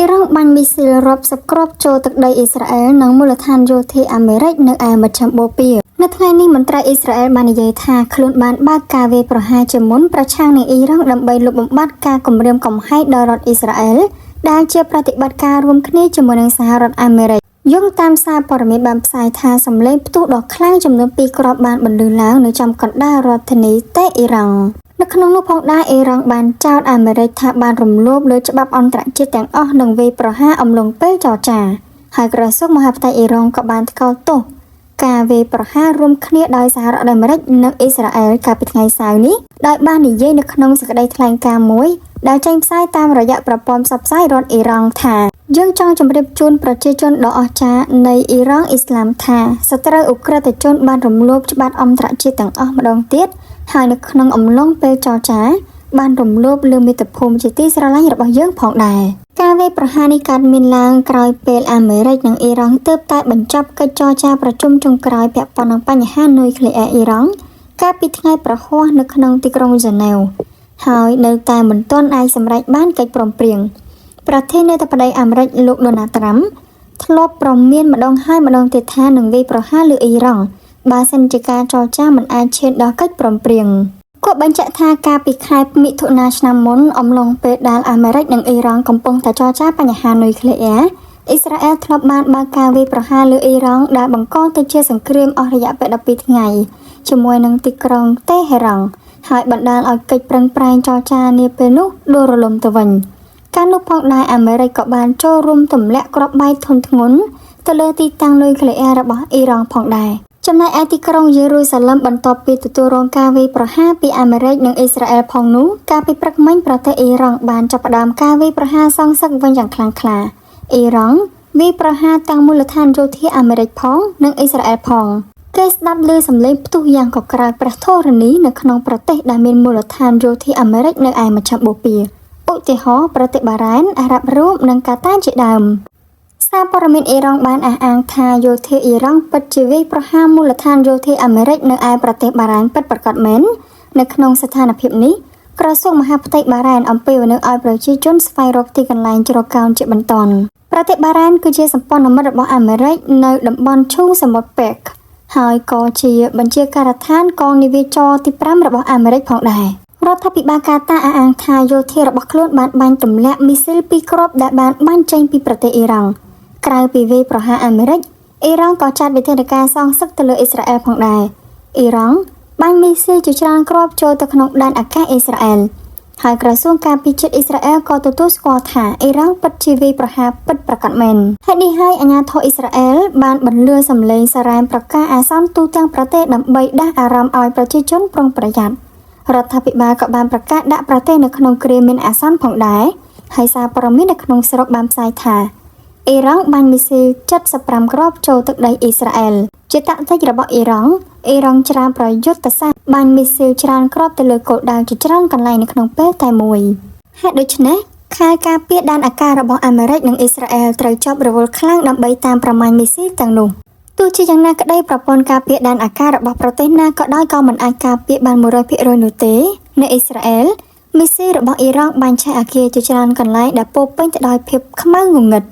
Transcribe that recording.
Iran ban misil rộp sập crop choទឹកដី Israel និងមូលដ្ឋានយោធាអាមេរិកនៅឯមជ្ឈមបូព៌ានៅថ្ងៃនេះមន្ត្រីអ៊ីស្រាអែលបាននិយាយថាខ្លួនបានបើកការវាយប្រហារជាមុនប្រឆាំងនឹងអ៊ីរ៉ង់ដើម្បីលុបបំបាត់ការគំរាមកំហែងដល់រដ្ឋអ៊ីស្រាអែលដែលជាប្រតិបត្តិការរួមគ្នាជាមួយនឹងសហរដ្ឋអាមេរិកយោងតាមសារព័ត៌មានបានផ្សាយថាសម្លេងផ្ទុះដ៏ខ្លាំងចំនួន2គ្រាប់បានបន្លឺឡើងនៅចំកណ្ដាលរដ្ឋធានីតេអ៊ីរ៉ង់នៅក្នុងនោះផងដែរអ៊ីរ៉ង់បានចោទអាមេរិកថាបានរំលោភលើច្បាប់អន្តរជាតិទាំងអស់និងវាយប្រហារអំឡុងពេលចរចាហើយក្រសួងមហាផ្ទៃអ៊ីរ៉ង់ក៏បានថ្កោលទោសការវាយប្រហាររួមគ្នាដោយសហរដ្ឋអាមេរិកនិងអ៊ីស្រាអែលកាលពីថ្ងៃសៅរ៍នេះដោយបាននិយាយនៅក្នុងសេចក្តីថ្លែងការណ៍មួយដែលចេញផ្សាយតាមរយៈប្រព័ន្ធផ្សព្វផ្សាយរដ្ឋអ៊ីរ៉ង់ថាយើងចង់ជម្រាបជូនប្រជាជនដ៏អស្ចារ្យនៃអ៊ីរ៉ង់អ៊ីស្លាមថាសត្រូវអ ுக ្រិតជនបានរំលោភច្បាប់អន្តរជាតិទាំងអស់ម្ដងទៀតហើយនៅក្នុងអំឡុងពេលចរចាបានរំលោភលើមាតុភូមិជាទីស្រឡាញ់របស់យើងផងដែរការវាយប្រហារនេះកើតមានឡើងក្រោយពេលអាមេរិកនិងអ៊ីរ៉ង់ទើបតែបញ្ចប់កិច្ចចរចាប្រជុំចុងក្រោយពាក់ព័ន្ធនឹងបញ្ហានុយក្លេអ៊ែរអ៊ីរ៉ង់កាលពីថ្ងៃប្រហ័សនៅក្នុងទីក្រុងហ្សឺណែវហើយនៅតែមិនទាន់អាចសម្រេចបានកិច្ចព្រមព្រៀងប្រធានាធិបតីអាមេរិកលោកដូណាល់ត្រាំធ្លាប់ប្រមានម្ដងហើយម្ដងទៀតថានឹងវាយប្រហារលើអ៊ីរ៉ង់បើសិនជាការចរចាមិនអាចឈានដល់កិច្ចព្រមព្រៀងគួរបញ្ជាក់ថាកាលពីខែមិថុនាឆ្នាំមុនអំឡុងពេលដែលអាមេរិកនិងអ៊ីរ៉ង់កំពុងតែចរចាបញ្ហានុយក្លេអ៊ែរអ៊ីស្រាអែលធ្លាប់បានបើកការវាយប្រហារលើអ៊ីរ៉ង់ដែលបង្កទៅជាសង្គ្រាមអស់រយៈពេល12ថ្ងៃជាមួយនឹងទីក្រុងតេហេរ៉ង់ហើយបណ្ដាលឲ្យកិច្ចប្រឹងប្រែងចរចានាពេលនោះដួលរលំទៅវិញកាលនោះផងដែរអាមេរិកក៏បានចូលរួមទម្លាក់គ្រាប់បែកធុនធ្ងន់ទៅលើទីតាំងនុយក្លេអ៊ែររបស់អ៊ីរ៉ង់ផងដែរចំណែកឯទីក្រុងយេរូសាឡឹមបន្ទាប់ពីទទួលរងការវាយប្រហារពីអាមេរិកនិងអ៊ីស្រាអែលផងនោះកាលពីព្រឹកមិញប្រទេសអ៊ីរ៉ង់បានចាប់ផ្ដើមការវាយប្រហារសងសឹកវិញយ៉ាងខ្លាំងក្លាអ៊ីរ៉ង់វាយប្រហារទាំងមូលដ្ឋានយោធាអាមេរិកផងនិងអ៊ីស្រាអែលផងគេស្ដាប់ឮសំឡេងផ្ទុះយ៉ាងកក្រើកព្រះធរណីនៅក្នុងប្រទេសដែលមានមូលដ្ឋានយោធាអាមេរិកនៅឯមជ្ឈបូព៌ាឧទាហរណ៍ប្រទេសបារ៉ែនអារ៉ាប់រូបនិងកាតាជាដើមសារព័ត៌មានអ៊ីរ៉ង់បានអះអាងថាយោធាអ៊ីរ៉ង់ពិតជាវាយប្រហារមូលដ្ឋានយោធាអាមេរិកនៅឯប្រទេសបារ៉ែនពិតប្រាកដមែននៅក្នុងស្ថានភាពនេះក្រសួងមហាផ្ទៃបារ៉ែនអំពាវនាវឲ្យប្រជាជនស្វែងរកទីកន្លែងជ្រកកោនជាបន្ទាន់ប្រទេសបារ៉ែនគឺជាសម្ព័ន្ធមិត្តរបស់អាមេរិកនៅតំបន់ឈូងសមុទ្រប៉ែកហើយក៏ជាបញ្ជាការដ្ឋានកងនាវាចរទី5របស់អាមេរិកផងដែររដ្ឋាភិបាលកាតាអះអាងថាយោធារបស់ខ្លួនបានបាញ់ទម្លាក់មីស៊ីល2គ្រាប់ដែលបានបាញ់ចេញពីប្រទេសអ៊ីរ៉ង់ក្រៅពីវាយប្រហារអាមេរិកអ៊ីរ៉ង់ក៏ចាត់វិធានការសងសឹកទៅលើអ៊ីស្រាអែលផងដែរអ៊ីរ៉ង់បាញ់មីស៊ីលជាច្រើនគ្រាប់ចូលទៅក្នុងដែនអាកាសអ៊ីស្រាអែលហើយក្រសួងការពារជាតិអ៊ីស្រាអែលក៏ទទួលស្គាល់ថាអ៊ីរ៉ង់ពិតជាវាយប្រហារពិតប្រាកដមែនហេតុនេះហើយអាជ្ញាធរអ៊ីស្រាអែលបានបន្លឺសំឡេងសារ៉ែនប្រកាសអាសន្នទូទាំងប្រទេសដើម្បីដាស់អារម្មណ៍ឲ្យប្រជាជនប្រុងប្រយ័ត្នរដ្ឋាភិបាលក៏បានប្រកាសដាក់ប្រទេសនៅក្នុងគ្រាមានអាសន្នផងដែរហើយសារព័ត៌មាននៅក្នុងស្រុកបានផ្សាយថាអ៊ីរ៉ង់បាញ់មីស៊ីល75គ្រាប់ចូលទឹកដីអ៊ីស្រាអែលជាតាក់ទិចរបស់អ៊ីរ៉ង់ច្រើនប្រយុទ្ធសាស្ត្របាញ់មីស៊ីលច្រើនគ្រាប់ទៅលើគោលដៅជាច្រើនកន្លែងនៅក្នុងពេលតែមួយហេតុដូច្នេះខែការពារដែនអាកាសរបស់អាមេរិកនិងអ៊ីស្រាអែលត្រូវជាប់រវល់ខ្លាំងដើម្បីតាមប្រមាញ់មីស៊ីលទាំងនោះទោះជាយ៉ាងណាក្តីប្រព័ន្ធការពារដែនអាកាសរបស់ប្រទេសណាក៏ដោយក៏មិនអាចការពារបាន 100% នោះទេនៅអ៊ីស្រាអែលមីស៊ីលរបស់អ៊ីរ៉ង់បាញ់ឆេះអគារជាច្រើនកន្លែងដែលពោពេញទៅដោយភាពខ្មៅងងឹត